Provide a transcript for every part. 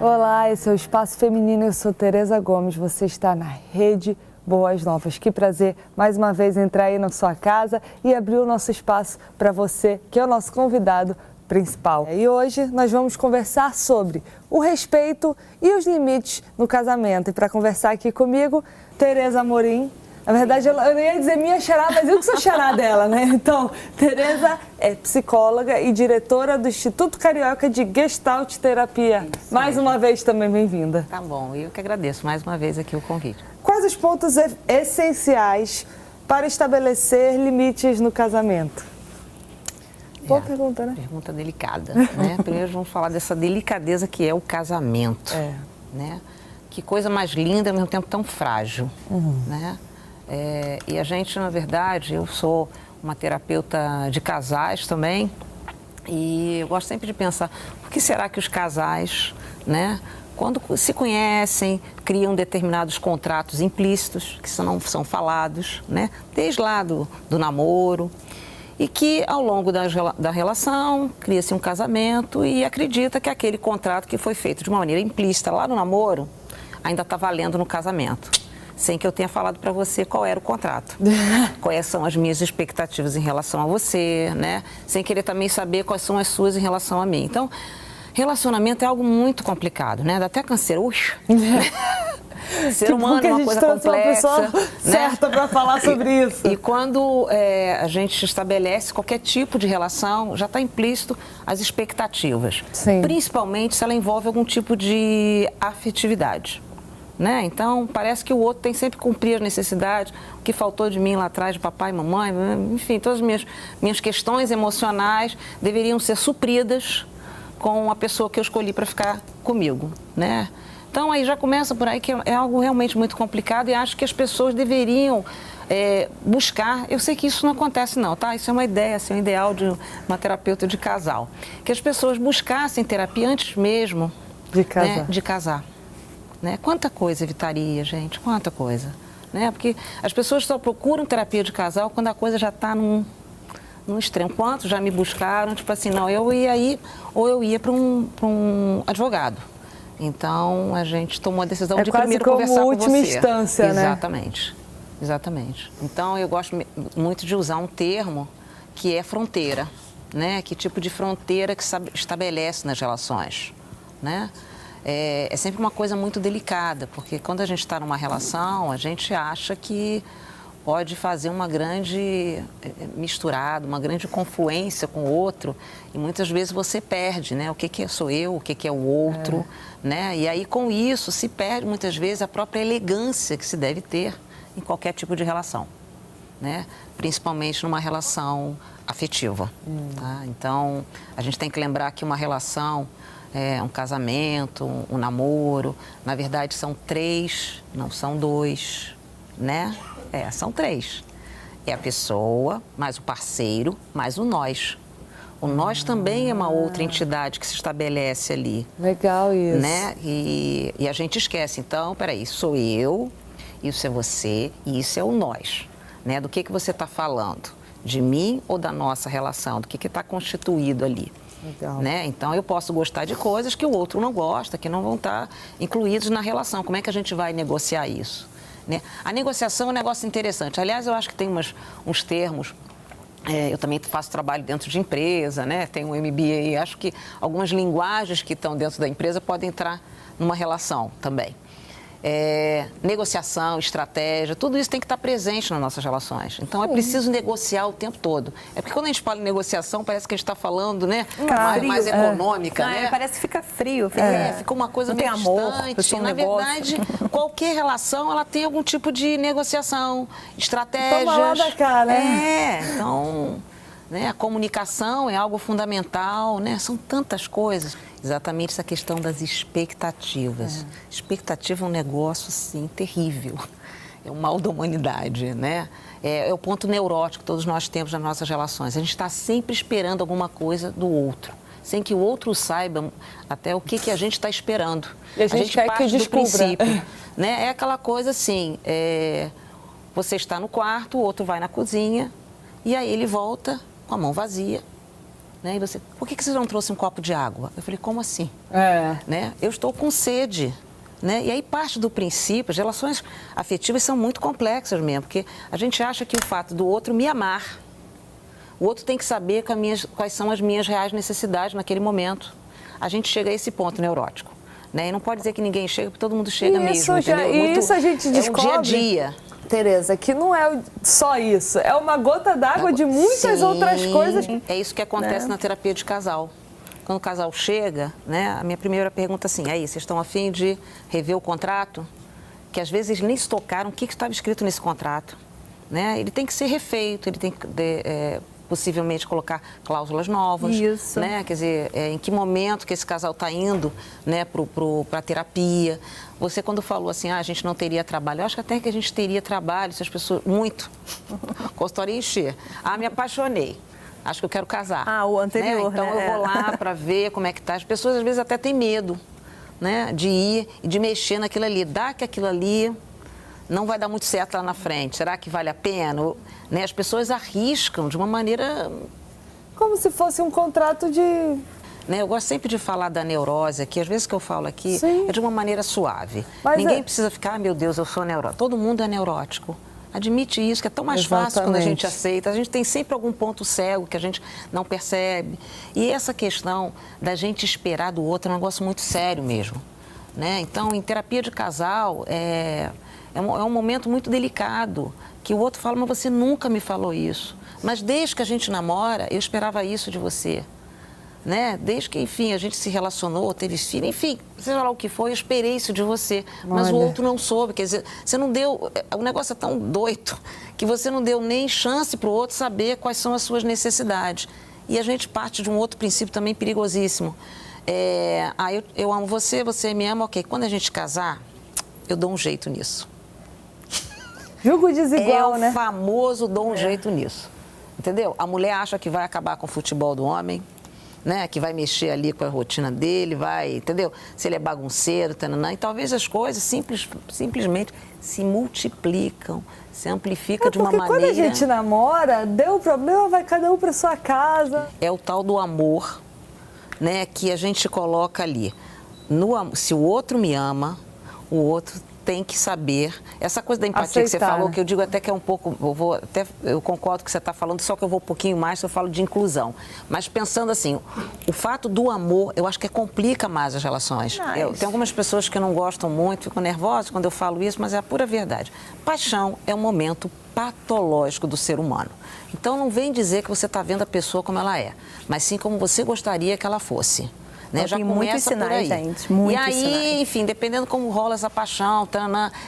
Olá, esse é o Espaço Feminino, eu sou Tereza Gomes, você está na Rede Boas Novas. Que prazer mais uma vez entrar aí na sua casa e abrir o nosso espaço para você, que é o nosso convidado principal. E hoje nós vamos conversar sobre o respeito e os limites no casamento. E para conversar aqui comigo, Tereza Amorim. Na verdade, eu não ia dizer minha xará, mas eu que sou xará dela, né? Então, Tereza é psicóloga e diretora do Instituto Carioca de Gestalt Terapia. Isso mais mesmo. Uma vez também bem-vinda. Tá bom, eu que agradeço mais uma vez aqui o convite. Quais os pontos essenciais para estabelecer limites no casamento? Boa pergunta, né? Pergunta delicada, né? Primeiro vamos falar dessa delicadeza que é o casamento, né? Que coisa mais linda, ao mesmo tempo tão frágil, né? E a gente, na verdade, eu sou uma terapeuta de casais também e eu gosto sempre de pensar, por que será que os casais, né, quando se conhecem, criam determinados contratos implícitos, que não são falados, né, desde lá do namoro, e que ao longo da relação cria-se um casamento e acredita que aquele contrato que foi feito de uma maneira implícita lá no namoro ainda está valendo no casamento. Sem que eu tenha falado para você qual era o contrato, quais são as minhas expectativas em relação a você, né? Sem querer também saber quais são as suas em relação a mim. Então, relacionamento é algo muito complicado, né? Dá até canceroso. Ser humano é uma coisa complexa, uma pessoa certa para falar sobre isso. E quando a gente estabelece qualquer tipo de relação, já está implícito as expectativas. Sim. Principalmente se ela envolve algum tipo de afetividade. Né? Então, parece que o outro tem sempre que cumprir as necessidades, o que faltou de mim lá atrás, de papai e mamãe, enfim, todas as minhas questões emocionais deveriam ser supridas com a pessoa que eu escolhi para ficar comigo, né? Então, aí já começa por aí que é algo realmente muito complicado e acho que as pessoas deveriam buscar, eu sei que isso não acontece não, tá? Isso é uma ideia, assim, um ideal de uma terapeuta de casal, que as pessoas buscassem terapia antes mesmo de casar. Né? Quanta coisa evitaria, gente, quanta coisa, né? Porque as pessoas só procuram terapia de casal quando a coisa já está num extremo. Quantos já me buscaram, tipo assim, não, eu ia aí, ou eu ia para um advogado. Então, a gente tomou a decisão de primeiro conversar com você. É quase como última instância, né? Exatamente, exatamente. Então, eu gosto muito de usar um termo que é fronteira, né? Que tipo de fronteira que se estabelece nas relações, né? É sempre uma coisa muito delicada, porque quando a gente está numa relação, a gente acha que pode fazer uma grande misturada, uma grande confluência com o outro, e muitas vezes você perde, né? O que sou eu, o que é o outro, né? E aí com isso se perde muitas vezes a própria elegância que se deve ter em qualquer tipo de relação, né? Principalmente numa relação afetiva, tá? Então, a gente tem que lembrar que uma relação, um casamento, um namoro, na verdade são 3, não são 2, né? São 3. É a pessoa, mais o parceiro, mais o nós. O nós também é uma outra entidade que se estabelece ali. Legal isso. Né? E a gente esquece, então, peraí, sou eu, isso é você e isso é o nós. Né? Do que você está falando? De mim ou da nossa relação? Do que está constituído ali? Né? Então, eu posso gostar de coisas que o outro não gosta, que não vão estar incluídos na relação. Como é que a gente vai negociar isso? Né? A negociação é um negócio interessante. Aliás, eu acho que tem uns termos. Eu também faço trabalho dentro de empresa, né? Tenho um MBA. Acho que algumas linguagens que estão dentro da empresa podem entrar numa relação também. Negociação, estratégia, tudo isso tem que estar presente nas nossas relações. Então, é preciso negociar o tempo todo. É porque quando a gente fala em negociação, parece que a gente está falando, né, mais econômica, né? Parece que fica frio. Fica uma coisa meio distante. Na verdade, qualquer relação, ela tem algum tipo de negociação, estratégias. Toma lá da cara, né? Então, né, a comunicação é algo fundamental, né? São tantas coisas. Exatamente essa questão das expectativas. Expectativa é um negócio, assim, terrível. É o mal da humanidade, né? É o ponto neurótico que todos nós temos nas nossas relações. A gente está sempre esperando alguma coisa do outro, sem que o outro saiba até o que a gente está esperando. E a gente quer parte que do princípio, né? É aquela coisa assim, você está no quarto, o outro vai na cozinha, e aí ele volta com a mão vazia Né? E você, por que você não trouxe um copo de água? Eu falei, como assim? Né? Eu estou com sede. Né? E aí parte do princípio, as relações afetivas são muito complexas mesmo, porque a gente acha que o fato do outro me amar, o outro tem que saber quais são as minhas reais necessidades naquele momento. A gente chega a esse ponto neurótico. Né? E não pode dizer que ninguém chega, porque todo mundo chega mesmo, entendeu? E isso a gente descobre, é o dia a dia. Tereza, que não é só isso, é uma gota d'água de muitas outras coisas. É isso que acontece na terapia de casal. Quando o casal chega, né, a minha primeira pergunta é assim, aí, vocês estão a fim de rever o contrato? Que às vezes nem se tocaram o que estava escrito nesse contrato. Né? Ele tem que ser refeito, ele tem que possivelmente colocar cláusulas novas. Isso. Né? Quer dizer, em que momento que esse casal está indo, né, para a terapia. Você, quando falou assim, a gente não teria trabalho, eu acho que até que a gente teria trabalho se as pessoas, muito, consultório ia encher. Me apaixonei. Acho que eu quero casar. O anterior, né? Então eu vou lá para ver como é que tá. As pessoas às vezes até têm medo, né, de ir e de mexer naquilo ali. Dá que aquilo ali não vai dar muito certo lá na frente. Será que vale a pena? Né? As pessoas arriscam de uma maneira... Como se fosse um contrato de... Né? Eu gosto sempre de falar da neurose aqui. Às vezes que eu falo aqui é de uma maneira suave. Mas ninguém precisa ficar, meu Deus, eu sou neurótico. Todo mundo é neurótico. Admite isso, que é tão mais fácil quando a gente aceita. A gente tem sempre algum ponto cego que a gente não percebe. E essa questão da gente esperar do outro é um negócio muito sério mesmo. Né? Então, em terapia de casal, é um momento muito delicado, que o outro fala, mas você nunca me falou isso. Mas desde que a gente namora, eu esperava isso de você. Né? Desde que, enfim, a gente se relacionou, teve filho, enfim, seja lá o que for, eu esperei isso de você. Mas o outro não soube, quer dizer, você não deu... O negócio é tão doido que você não deu nem chance para o outro saber quais são as suas necessidades. E a gente parte de um outro princípio também perigosíssimo. Eu amo você, você me ama, ok. Quando a gente casar, eu dou um jeito nisso. Julgo desigual, né? É o famoso dou um jeito nisso. Entendeu? A mulher acha que vai acabar com o futebol do homem, né? Que vai mexer ali com a rotina dele, vai, entendeu? Se ele é bagunceiro, tananã, e talvez as coisas simplesmente se multiplicam, se amplificam de uma maneira... Porque quando a gente namora, deu problema, vai cada um para sua casa. É o tal do amor, né? Que a gente coloca ali. Se o outro me ama, o outro tem que saber. Essa coisa da empatia que você falou, que eu digo até que é um pouco... Eu concordo com o que você está falando, só que eu vou um pouquinho mais, eu falo de inclusão. Mas pensando assim, o fato do amor, eu acho que complica mais as relações. Tem algumas pessoas que não gostam muito, ficam nervosas quando eu falo isso, mas é a pura verdade. Paixão é um momento patológico do ser humano. Então não vem dizer que você está vendo a pessoa como ela é, mas sim como você gostaria que ela fosse. Né? Já começa por aí. Gente, muitos e aí, sinais. enfim, dependendo como rola essa paixão,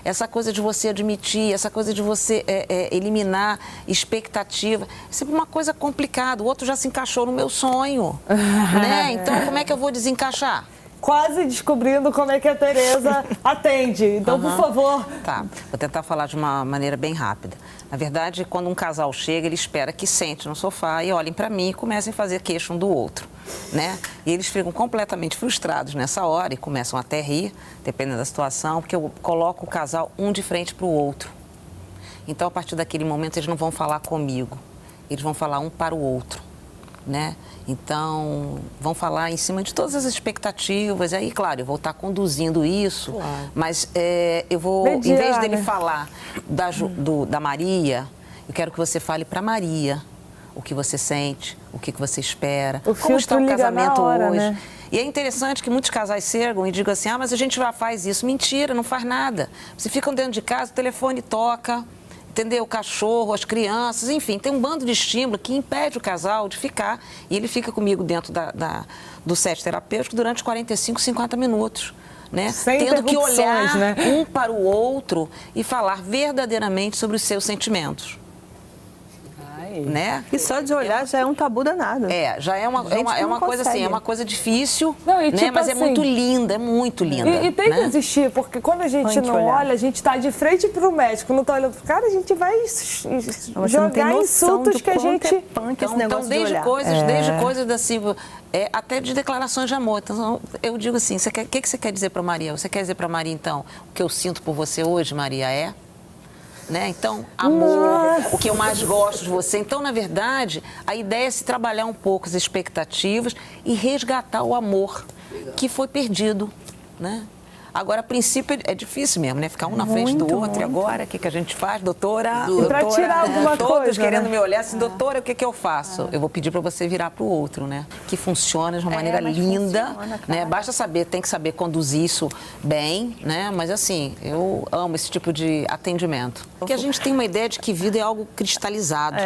essa coisa de você admitir, essa coisa de você eliminar expectativa, é sempre uma coisa complicada. O outro já se encaixou no meu sonho, né? Então, como é que eu vou desencaixar? Quase descobrindo como é que a Tereza atende. Então, por favor. Tá, vou tentar falar de uma maneira bem rápida. Na verdade, quando um casal chega, ele espera que sente no sofá e olhem para mim e comecem a fazer queixa um do outro, né? E eles ficam completamente frustrados nessa hora e começam até a rir, dependendo da situação, porque eu coloco o casal um de frente para o outro. Então, a partir daquele momento, eles não vão falar comigo, eles vão falar um para o outro, né? Então, vão falar em cima de todas as expectativas. E aí, claro, eu vou estar conduzindo isso, mas eu vou, em vez dele falar da Maria, eu quero que você fale para Maria o que você sente, o que você espera, como está o casamento hoje. Né? E é interessante que muitos casais chegam e digam assim, mas a gente já faz isso. Mentira, não faz nada. Vocês ficam dentro de casa, o telefone toca... Entendeu? O cachorro, as crianças, enfim, tem um bando de estímulo que impede o casal de ficar. E ele fica comigo dentro do set terapêutico durante 45, 50 minutos. Né? Tendo que olhar um para o outro e falar verdadeiramente sobre os seus sentimentos. Né? E só de olhar já é um tabu danado. Já é uma coisa assim, é uma coisa difícil, não, tipo mas assim, é muito linda, é muito linda. E tem que existir, porque quando a gente não olha, a gente está de frente para o médico, não está olhando para o cara, a gente vai jogar insultos que a gente... Então, desde coisas assim, até de declarações de amor. Então, eu digo assim, o que você quer dizer para Maria? Você quer dizer para Maria, então, o que eu sinto por você hoje, Maria, né? Então, amor, o que eu mais gosto de você. Então, na verdade, a ideia é se trabalhar um pouco as expectativas e resgatar o amor que foi perdido, né? Agora, a princípio, é difícil mesmo, né? Ficar um na frente do outro. E agora, o que a gente faz? Doutora, E para tirar alguma todos coisa, querendo né? me olhar assim, doutora, o que eu faço? Eu vou pedir para você virar para o outro, né? Que funciona de uma maneira linda, funciona, né? Basta saber, tem que saber conduzir isso bem, né? Mas assim, eu amo esse tipo de atendimento. Porque a gente tem uma ideia de que vida é algo cristalizado,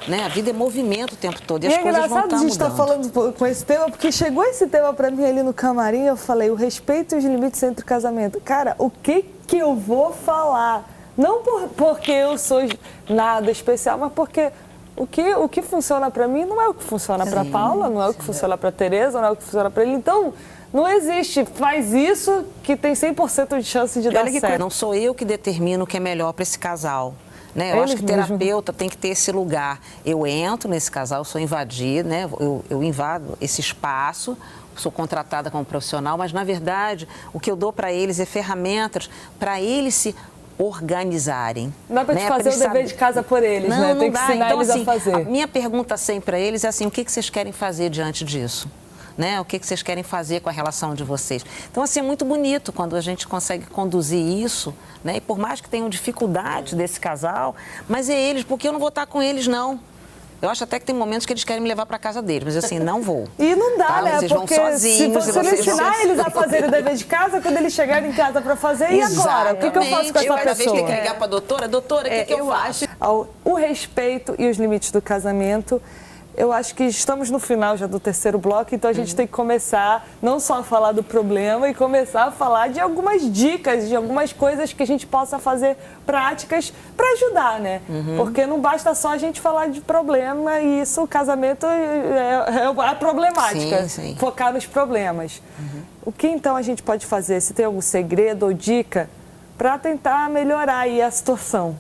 né? A vida é movimento o tempo todo e as coisas vão estar mudando. É engraçado a gente estar falando com esse tema, porque chegou esse tema para mim ali no camarim, eu falei, o respeito e os limites entre o casamento. Cara, o que eu vou falar? Não porque eu sou nada especial, mas porque o que funciona para mim não é o que funciona para Paula, não é o que funciona para Tereza, não é o que funciona para ele. Então, não existe, faz isso que tem 100% de chance de dar certo. Não sou eu que determino o que é melhor para esse casal. Né? Eu acho que o terapeuta tem que ter esse lugar. Eu entro nesse casal, eu sou invadida, né? Eu invado esse espaço, sou contratada como profissional, mas, na verdade, o que eu dou para eles é ferramentas para eles se organizarem. Não dá para te fazer o dever de casa por eles, né? Tem que ensinar eles a fazer. A minha pergunta sempre para eles é assim, o que vocês querem fazer diante disso? Né? O que vocês querem fazer com a relação de vocês? Então, assim, é muito bonito quando a gente consegue conduzir isso, né? E por mais que tenham dificuldade desse casal, mas é eles, porque eu não vou estar com eles, não. Eu acho até que tem momentos que eles querem me levar para casa deles, mas assim, não vou. E não dá, tá? né? Vocês porque vão sozinhos, se você não ensinar eles a fazer o dever de casa, quando eles chegarem em casa para fazer, e agora? O que eu faço com essa pessoa? Cada vez tem que ligar para a doutora, o que eu faço? O respeito e os limites do casamento. Eu acho que estamos no final já do terceiro bloco, então a gente tem que começar não só a falar do problema e começar a falar de algumas dicas, de algumas coisas que a gente possa fazer práticas para ajudar, né? Porque não basta só a gente falar de problema e isso, o casamento é a problemática, sim. Focar nos problemas. O que então a gente pode fazer? Se tem algum segredo ou dica para tentar melhorar aí a situação?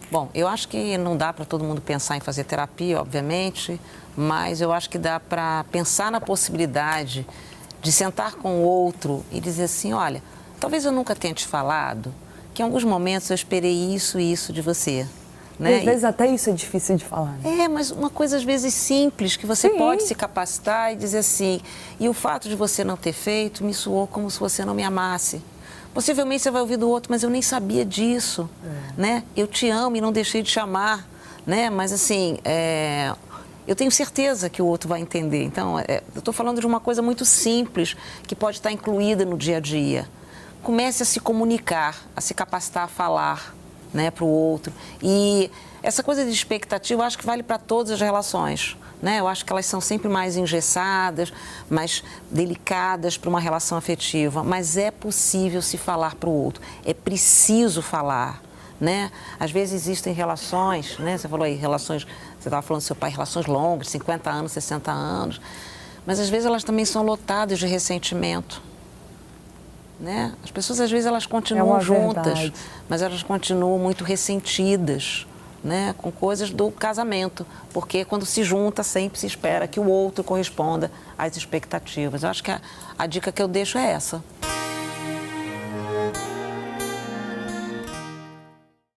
Bom, eu acho que não dá para todo mundo pensar em fazer terapia, obviamente, mas eu acho que dá para pensar na possibilidade de sentar com o outro e dizer assim, olha, talvez eu nunca tenha te falado que em alguns momentos eu esperei isso e isso de você. Né? E às vezes até isso é difícil de falar. Né? Mas uma coisa às vezes simples, que você pode se capacitar e dizer assim, e o fato de você não ter feito me soou como se você não me amasse. Possivelmente você vai ouvir do outro, mas eu nem sabia disso, né? Eu te amo e não deixei de te amar, né? Mas assim, eu tenho certeza que o outro vai entender. Então, eu estou falando de uma coisa muito simples, que pode estar incluída no dia a dia. Comece a se comunicar, a se capacitar a falar, né, para o outro. E essa coisa de expectativa, eu acho que vale para todas as relações. Né? Eu acho que elas são sempre mais engessadas, mais delicadas para uma relação afetiva, mas é possível se falar para o outro, é preciso falar, né? Às vezes existem relações, né? Você falou aí, relações, você estava falando do seu pai, relações longas, 50 anos, 60 anos, mas às vezes elas também são lotadas de ressentimento, né? As pessoas às vezes elas continuam juntas, mas elas continuam muito ressentidas, né, com coisas do casamento, porque quando se junta sempre se espera que o outro corresponda às expectativas. Eu acho que a dica que eu deixo é essa.